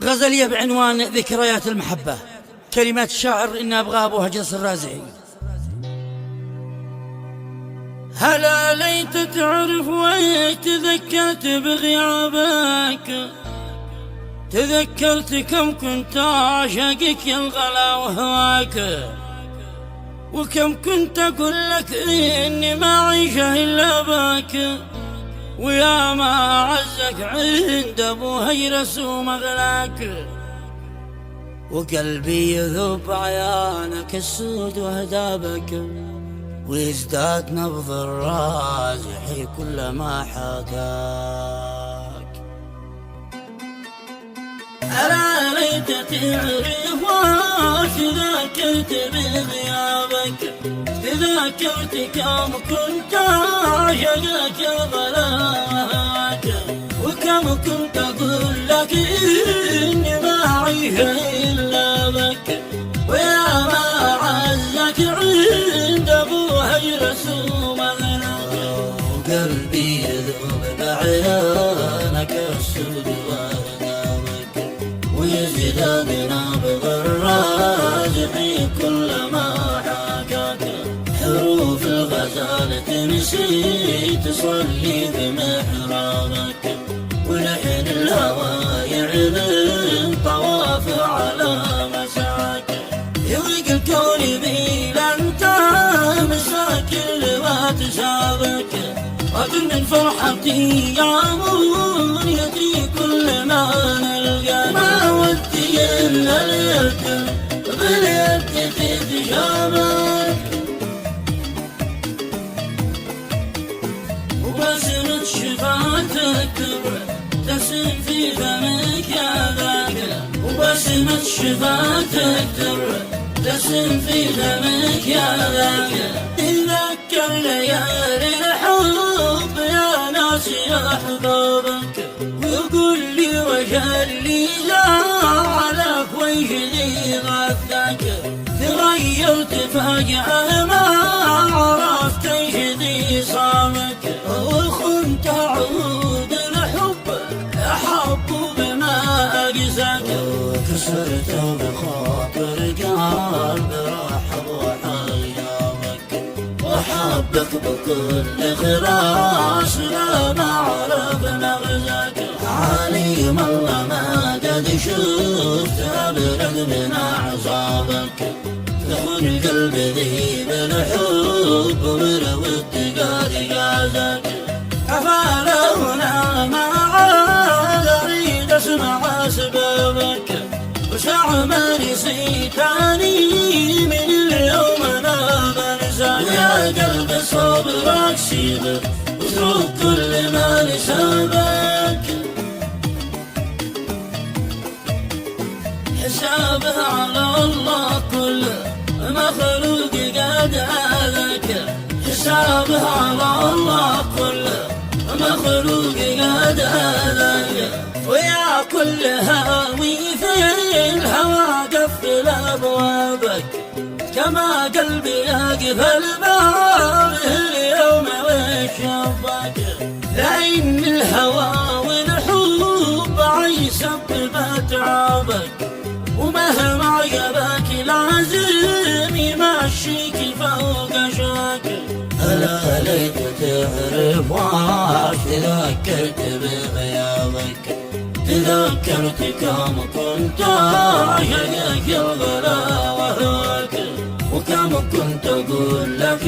غزلية بعنوان ذكريات المحبة، كلمات الشاعر إن أبغى أبو هجرس الرازعي. هلا ليت تعرف ويك تذكرت بغيابك، تذكرت كم كنت أعشقك يا الغلا وهواك، وكم كنت أقول لك إني ما عيشه إلا باك، ويا ما عزك عند أبو هيرس ومغلاك، وقلبي يذوب عيانك السود وهدابك، ويزداد نبض الرازح كلما حكاك. ألا ليت تعرف وتذكرت بغيابك، تذكرت كم كنت أعشقك يا غلاك، وكم كنت أقول لك إني ما أعيش إلا بك، ويا ما عزك عند أبو هيرس ومغلاك، وقلبي يذوب بعيانك السود وهدابك، ويزداد نبض الرازح كلما حكاك. حروف الغزال تنسي تصلي بمحرابك، ولحن الهوى يعلن طواف على مساك، يضيق الكون بيلا انت مساكن لما تسابك، وأدر من فرحتي يا منيتي كل ما نلقاك، ما ودي إلا ليلتك باليد تتجابك، وبسمة شفاتك ترسم في فمك يا ذاك، وبسمة شفاتك ترسم في فمك يا ذاك، تذكر ليالي الحب يا ناس يا أحبابك، وقل لي وش اللي زعلك ويش اللي غثاك، تغيرت فجأة ما عرفت ايش اللي صابك، وخنت عود الحب أحب بما أقساك، وكسرت بخاطر قلب رحب وحيابك، وحبك بكل خلاص لا نعرف نغزاك، عليم الله ما قد شفت أبرد من أعصابك، تخون القلب ذيب الحب ولود قاد جازك، أفالونا ما عاد أريد أسمع أسبابك، وشعب نسيتني من اليوم أنا بنساك، يا قلب صبرك سيبك واترك كل ما نسابك، حسابه على الله كل مخلوق قد هذاك، حسابه على الله كل مخلوق قد هذاك، ويا كل هاوي في الهوى قفل أبوابك، كما قلبي يقفل بابه اليوم والشباك، لأن الهوى والحب عيسبب أتعابك، ومهما جباك لازم يمشيك فوق شاك. ألا ليت تعرف واش تذكرت بغيابك، تذكرت كم كنت أعشقك يا الغلا وهواك، وكم كنت أقول لك